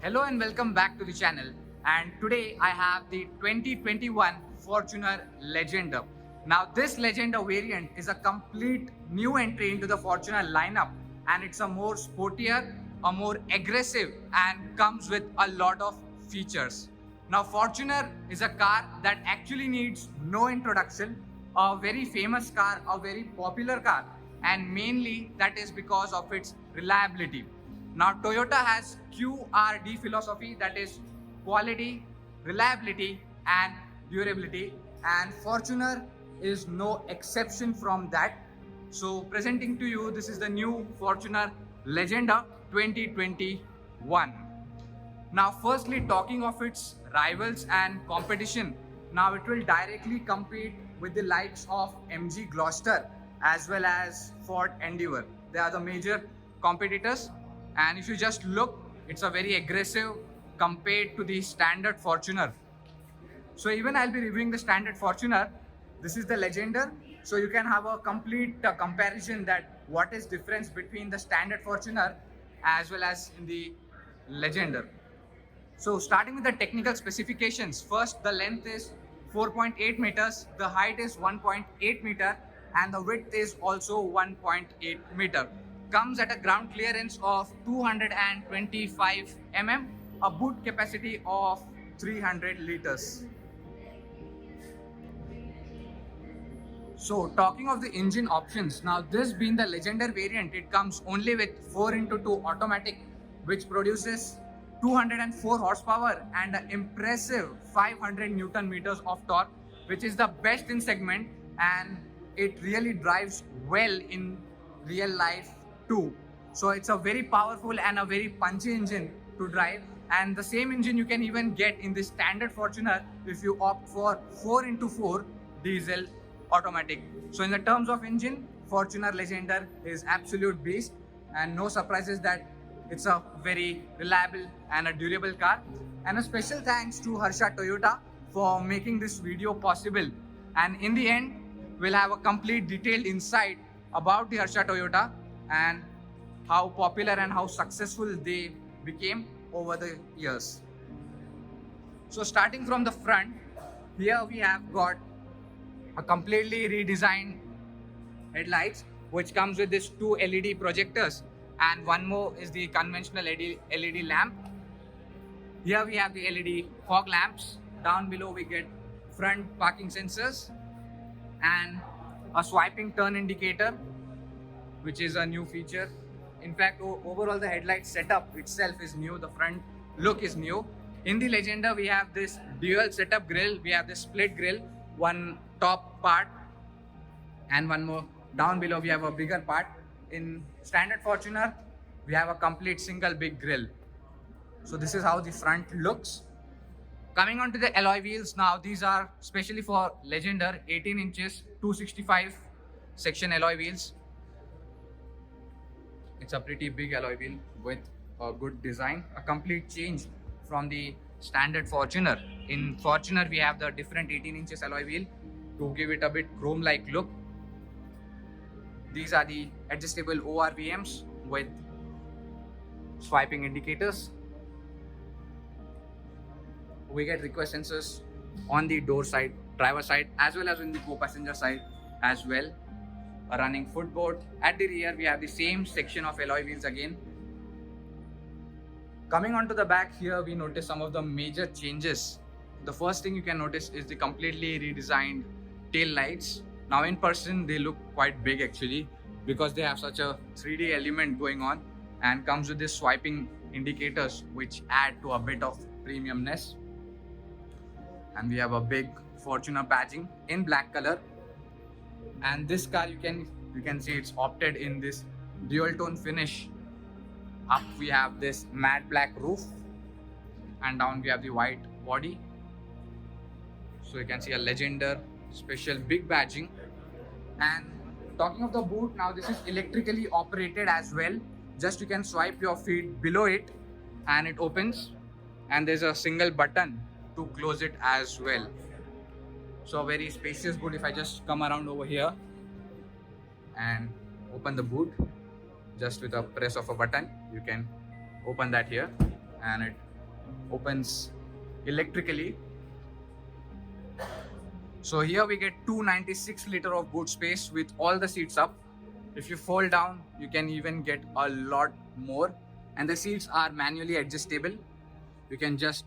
Hello and welcome back to the channel. And today I have the 2021 Fortuner Legender. Now this Legender variant is a complete new entry into the Fortuner lineup, and it's a more sportier, a more aggressive, and comes with a lot of features. Now Fortuner is a car that actually needs no introduction, a very famous car, a very popular car, and mainly that is because of its reliability. Now Toyota has QRD philosophy, that is quality, reliability and durability, and Fortuner is no exception from that. So presenting to you, this is the new Fortuner Legender 2021. Now firstly, talking of its rivals and competition, now it will directly compete with the likes of MG Gloucester as well as Ford Endeavour. They are the major competitors, and if you just look, it's a very aggressive compared to the standard Fortuner. So even I'll be reviewing the standard Fortuner. This is the Legender, so you can have a complete comparison that what is difference between the standard Fortuner as well as in the Legender. So starting with the technical specifications, first the length is 4.8 meters, the height is 1.8 meter, and the width is also 1.8 meter. Comes at a ground clearance of 225 mm, a boot capacity of 300 liters. So talking of the engine options, now this being the Legender variant, it comes only with 4x2 automatic, which produces 204 horsepower and an impressive 500 Newton meters of torque, which is the best in segment, and it really drives well in real life too. So it's a very powerful and a very punchy engine to drive, and the same engine you can even get in the standard Fortuner if you opt for 4x4 diesel automatic. So in the terms of engine, Fortuner Legender is absolute beast, and no surprises that it's a very reliable and a durable car. And a special thanks to Harsha Toyota for making this video possible. And in the end, we'll have a complete detailed insight about the Harsha Toyota and how popular and how successful they became over the years. So starting from the front, here we have got a completely redesigned headlights, which comes with this two LED projectors, and one more is the conventional LED lamp. Here we have the LED fog lamps. Down below we get front parking sensors and a swiping turn indicator, which is a new feature. In fact, overall the headlight setup itself is new. The front look is new. In the Legender, we have this dual setup grille. We have this split grille, one top part and one more down below. We have a bigger part. In standard Fortuner, we have a complete single big grille. So this is how the front looks. Coming on to the alloy wheels, now these are specially for Legender 18 inches 265 section alloy wheels. It's a pretty big alloy wheel with a good design, a complete change from the standard Fortuner. In Fortuner, we have the different 18 inches alloy wheel to give it a bit chrome-like look. These are the adjustable ORVMs with swiping indicators. We get request sensors on the door side, driver side, as well as in the co-passenger side as well. A running footboard. At the rear, we have the same section of alloy wheels again. Coming onto the back here, we notice some of the major changes. The first thing you can notice is the completely redesigned tail lights. Now in person, they look quite big actually, because they have such a 3D element going on, and comes with this swiping indicators, which add to a bit of premiumness. And we have a big Fortuner badging in black color. And this car, you can see it's opted in this dual tone finish. Up we have this matte black roof, and down we have the white body. So you can see a Legender special big badging. And talking of the boot, now this is electrically operated as well. Just you can swipe your feet below it and it opens, and there's a single button to close it as well. So a very spacious boot. If I just come around over here and open the boot, just with a press of a button, you can open that here and it opens electrically. So here we get 296 liter of boot space with all the seats up. If you fold down, you can even get a lot more. And the seats are manually adjustable. You can just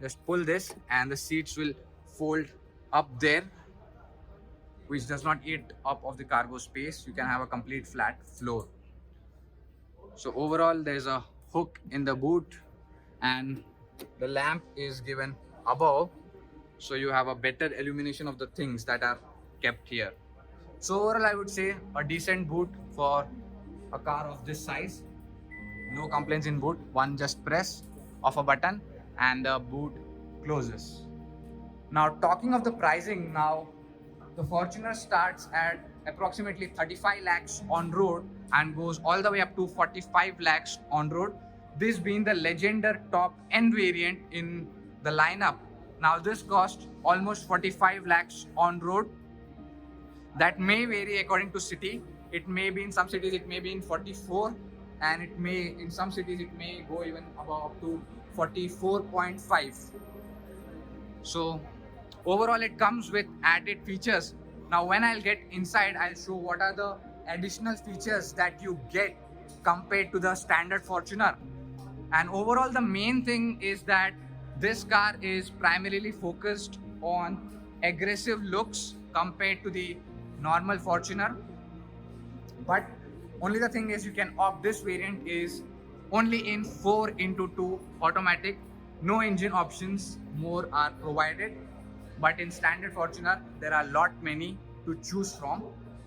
just pull this and the seats will fold up there, which does not eat up of the cargo space. You can have a complete flat floor. So overall, there's a hook in the boot and the lamp is given above, so you have a better illumination of the things that are kept here. So overall, I would say a decent boot for a car of this size. No complaints in boot. One just press of a button and the boot closes. Now talking of the pricing, now the Fortuner starts at approximately 35 lakhs on road and goes all the way up to 45 lakhs on road. This being the Legender top end variant in the lineup. Now this costs almost 45 lakhs on road. That may vary according to city. It may be in some cities, it may be in 44, and it may, in some cities, it may go even above up to 44.5. So overall, it comes with added features. Now when I'll get inside, I'll show what are the additional features that you get compared to the standard Fortuner. And overall, the main thing is that this car is primarily focused on aggressive looks compared to the normal Fortuner. But only the thing is, you can opt this variant is only in 4x2 automatic. No engine options more are provided. But in standard Fortuner, there are many to choose from.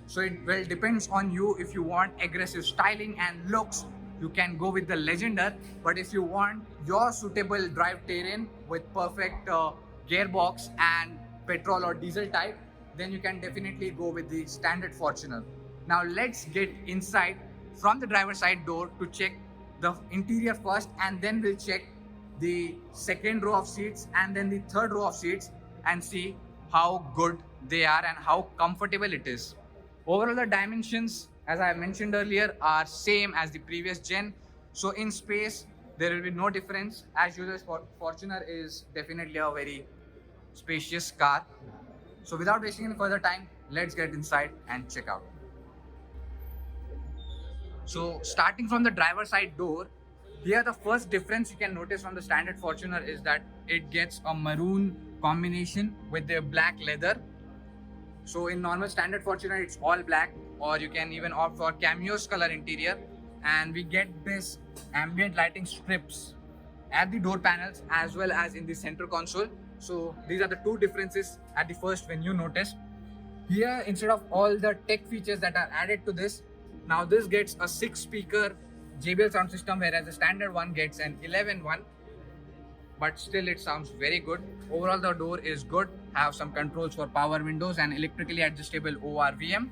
So it well depends on you. If you want aggressive styling and looks, you can go with the Legender. But if you want your suitable drive terrain with perfect gearbox and petrol or diesel type, then you can definitely go with the standard Fortuner. Now let's get inside from the driver's side door to check the interior first, and then we'll check the second row of seats and then the third row of seats and see how good they are and how comfortable it is. Overall, the dimensions, as I mentioned earlier, are same as the previous gen. So in space, there will be no difference. As usual, Fortuner is definitely a very spacious car. So without wasting any further time, let's get inside and check out. So starting from the driver's side door, here the first difference you can notice from the standard Fortuner is that it gets a maroon combination with the black leather. So in normal standard Fortuner, it's all black, or you can even opt for Cameo's color interior. And we get this ambient lighting strips at the door panels as well as in the center console. So these are the two differences at the first when you notice. Here, instead of all the tech features that are added to this, now this gets a 6-speaker JBL sound system, whereas the standard one gets an 11 one. But still it sounds very good. Overall, the door is good. Have some controls for power windows and electrically adjustable ORVM.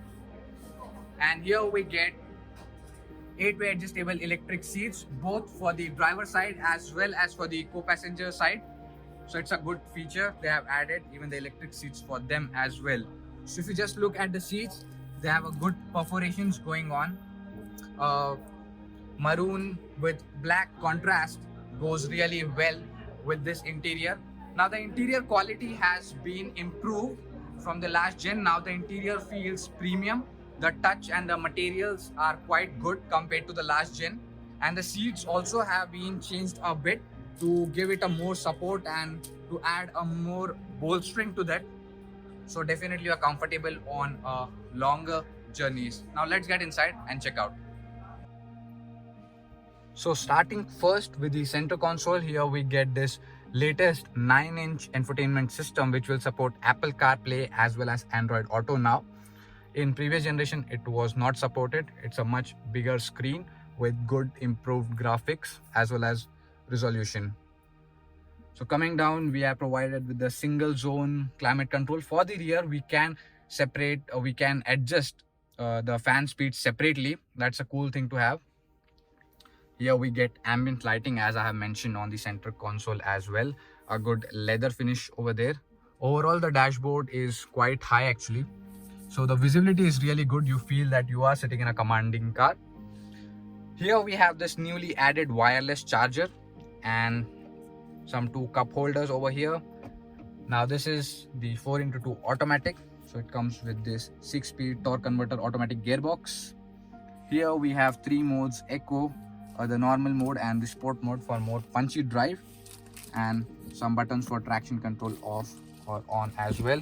And here we get 8-way adjustable electric seats, both for the driver side as well as for the co-passenger side. So it's a good feature. They have added even the electric seats for them as well. So if you just look at the seats, they have a good perforations going on. Maroon with black contrast goes really well with this interior. Now the interior quality has been improved from the last gen. Now the interior feels premium. The touch and the materials are quite good compared to the last gen. And the seats also have been changed a bit to give it a more support and to add a more bolstering to that. So definitely you are comfortable on longer journeys. Now let's get inside and check out. So starting first with the center console, here we get this latest 9-inch infotainment system which will support Apple CarPlay as well as Android Auto now. In previous generation, it was not supported. It's a much bigger screen with good improved graphics as well as resolution. So coming down, we are provided with the single zone climate control. For the rear, we can separate, we can adjust the fan speed separately. That's a cool thing to have. Here we get ambient lighting, as I have mentioned, on the center console as well. A good leather finish over there. Overall, the dashboard is quite high actually. So the visibility is really good. You feel that you are sitting in a commanding car. Here we have this newly added wireless charger. and some 2 cup holders over here. Now this is the 4x2 automatic, so it comes with this 6-speed torque converter automatic gearbox. Here we have 3 modes: eco, the normal mode, and the sport mode for more punchy drive, and some buttons for traction control off or on as well.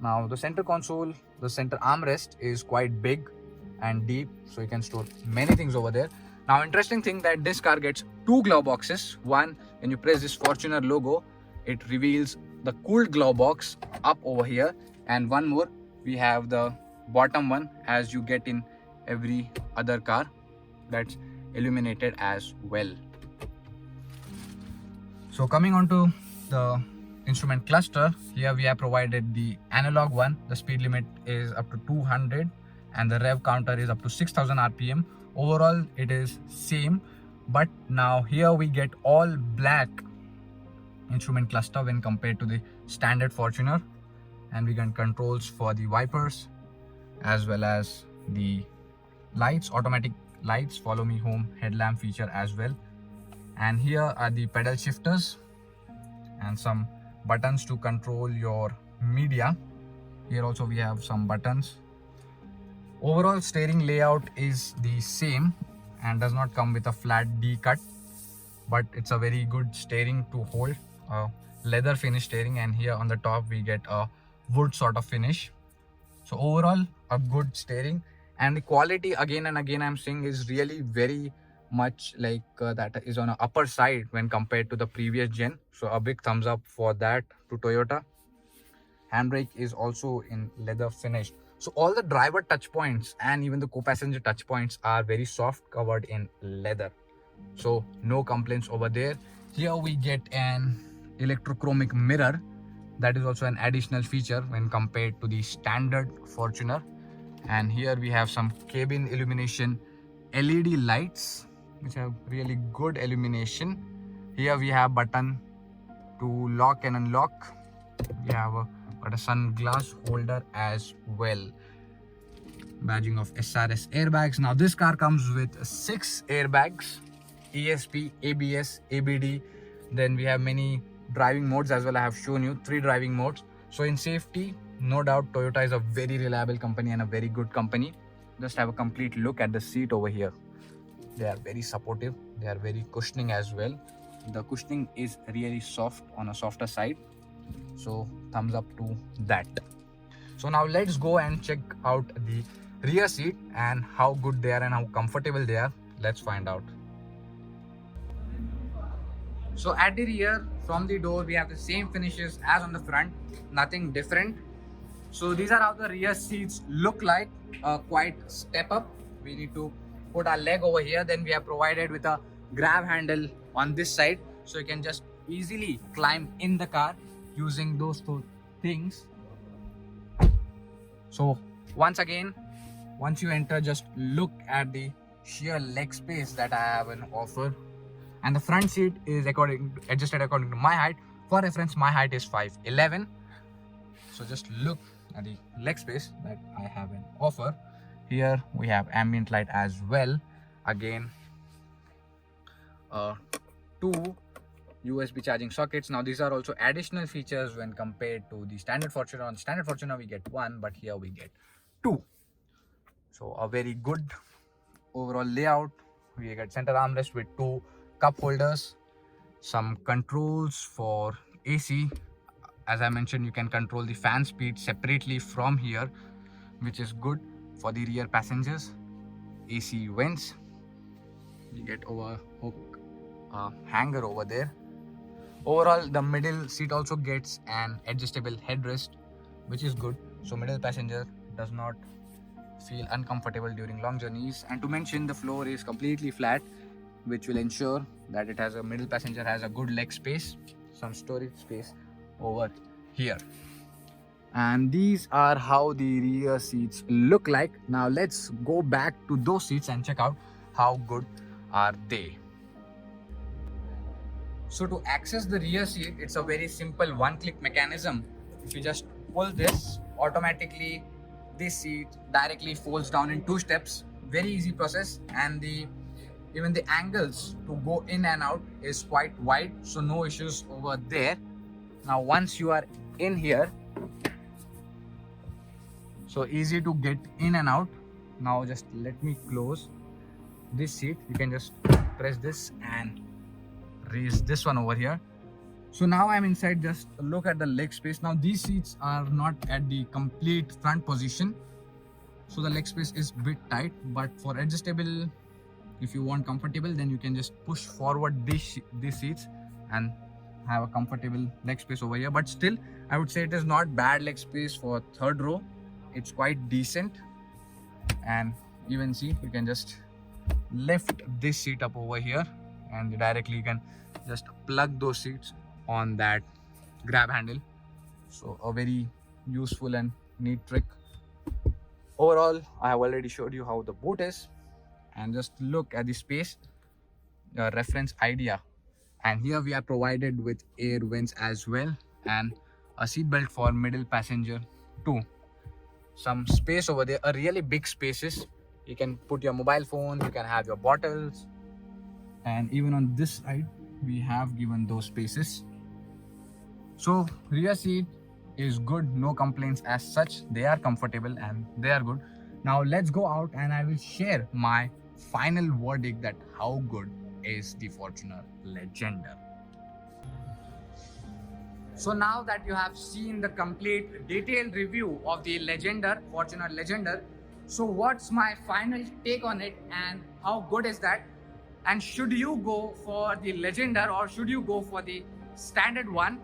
Now the center console, the center armrest is quite big and deep, so you can store many things over there. Now interesting thing that this car gets 2 glove boxes. One, when you press this Fortuner logo, it reveals the cooled glove box up over here, and one more, we have the bottom one as you get in every other car, that's illuminated as well. So coming on to the instrument cluster, here we have provided the analog one. The speed limit is up to 200 and the rev counter is up to 6000 rpm. Overall it is same, but now here we get all black instrument cluster when compared to the standard Fortuner, and we get controls for the wipers as well as the lights, automatic lights, follow me home headlamp feature as well. And here are the pedal shifters and some buttons to control your media. Here also we have some buttons. Overall steering layout is the same and does not come with a flat D cut, but it's a very good steering to hold, leather finish steering, and here on the top we get a wood sort of finish. So overall a good steering, and the quality again and again I'm saying is really very much like that is on a upper side when compared to the previous gen, so a big thumbs up for that to Toyota. Handbrake is also in leather finish, so all the driver touch points and even the co-passenger touch points are very soft covered in leather, so no complaints over there. Here we get an electrochromic mirror, that is also an additional feature when compared to the standard Fortuner. And here we have some cabin illumination LED lights which have really good illumination. Here we have button to lock and unlock. We have got a sunglass holder as well. Badging of SRS airbags. Now this car comes with 6 airbags, ESP, ABS, ABD. Then we have many driving modes as well. I have shown you 3 driving modes. So in safety, no doubt Toyota is a very reliable company and a very good company. Just have a complete look at the seat over here. They are very supportive, they are very cushioning as well. The cushioning is really soft, on a softer side, so thumbs up to that. So now let's go and check out the rear seat and how good they are and how comfortable they are. Let's find out. So at the rear, from the door, we have the same finishes as on the front, nothing different. So these are how the rear seats look like, quite step up. We need to put our leg over here. Then we have provided with a grab handle on this side, so you can just easily climb in the car using those 2 things. So once again, once you enter, just look at the sheer leg space that I have an offer. And the front seat is adjusted according to my height. For reference, my height is 5'11". So just look at the leg space that I have an offer. Here we have ambient light as well. Again, 2 USB charging sockets. Now these are also additional features when compared to the standard Fortuner. On the standard Fortuner we get 1, but here we get 2. So a very good overall layout. We get center armrest with 2 cup holders, some controls for AC. As I mentioned, you can control the fan speed separately from here, which is good for the rear passengers. AC vents. You get over hook hanger over there. Overall, the middle seat also gets an adjustable headrest, which is good, so middle passenger does not feel uncomfortable during long journeys. And to mention, the floor is completely flat, which will ensure that it has a middle passenger has a good leg space, some storage space over here. And these are how the rear seats look like. Now let's go back to those seats and check out how good are they. So to access the rear seat, it's a very simple one-click mechanism. If you just pull this, automatically this seat directly folds down in 2 steps. Very easy process, and the Even the angles to go in and out is quite wide, so no issues over there. Now once you are in here, so easy to get in and out. Now just let me close this seat. You can just press this and raise this one over here. So now I'm inside. Just look at the leg space. Now these seats are not at the complete front position, so the leg space is bit tight, but for adjustable, if you want comfortable, then you can just push forward these seats and have a comfortable leg space over here. But still, I would say it is not bad leg space for third row. It's quite decent. And even see, you can just lift this seat up over here, and directly you can just plug those seats on that grab handle. So a very useful and neat trick. Overall, I have already showed you how the boot is, and just look at the space, reference idea. And here we are provided with air vents as well, and a seat belt for middle passenger too. Some space over there, a really big spaces. You can put your mobile phone, you can have your bottles, and even on this side we have given those spaces. So rear seat is good, no complaints as such. They are comfortable and they are good. Now let's go out and I will share my final verdict that how good is the Fortuner Legender. So now that you have seen the complete detailed review of the Legender, Fortuner Legender, so what's my final take on it and how good is that? And should you go for the Legender or should you go for the standard one?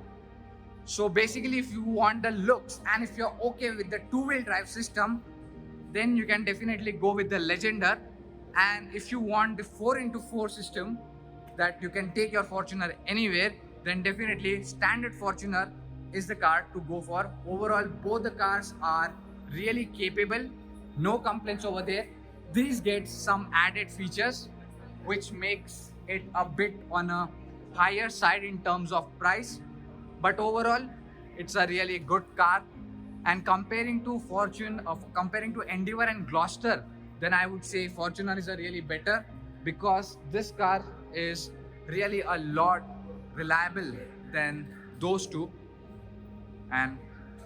So basically, if you want the looks and if you're okay with the two-wheel drive system, then you can definitely go with the Legender. And if you want the 4x4 system that you can take your Fortuner anywhere, then definitely standard Fortuner is the car to go for. Overall, both the cars are really capable, no complaints over there. These get some added features which makes it a bit on a higher side in terms of price, but overall it's a really good car. And comparing to comparing to Endeavour and Gloucester, then I would say Fortuner is a really better, because this car is really a lot reliable than those two, and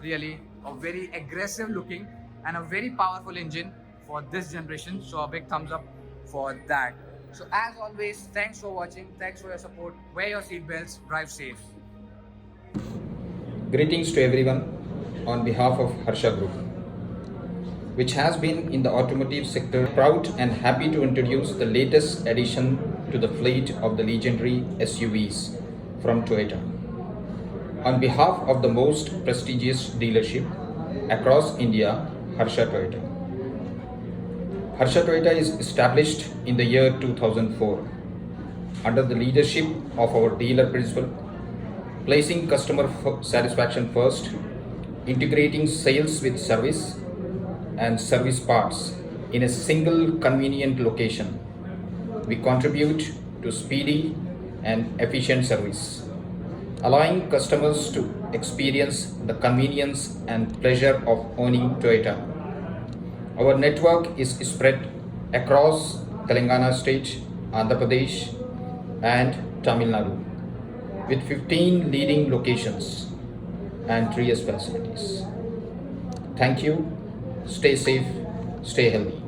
really a very aggressive looking and a very powerful engine for this generation. So a big thumbs up for that. So as always, thanks for watching, thanks for your support. Wear your seatbelts, drive safe. Greetings to everyone on behalf of Harsha Group, which has been in the automotive sector. Proud and happy to introduce the latest addition to the fleet of the legendary SUVs from Toyota. On behalf of the most prestigious dealership across India, Harsha Toyota. Harsha Toyota is established in the year 2004 under the leadership of our dealer principal, placing customer satisfaction first, integrating sales with service and service parts in a single convenient location. We contribute to speedy and efficient service, allowing customers to experience the convenience and pleasure of owning Toyota. Our network is spread across Telangana state, Andhra Pradesh and Tamil Nadu, with 15 leading locations and 3S facilities. Thank you. Stay safe, stay healthy.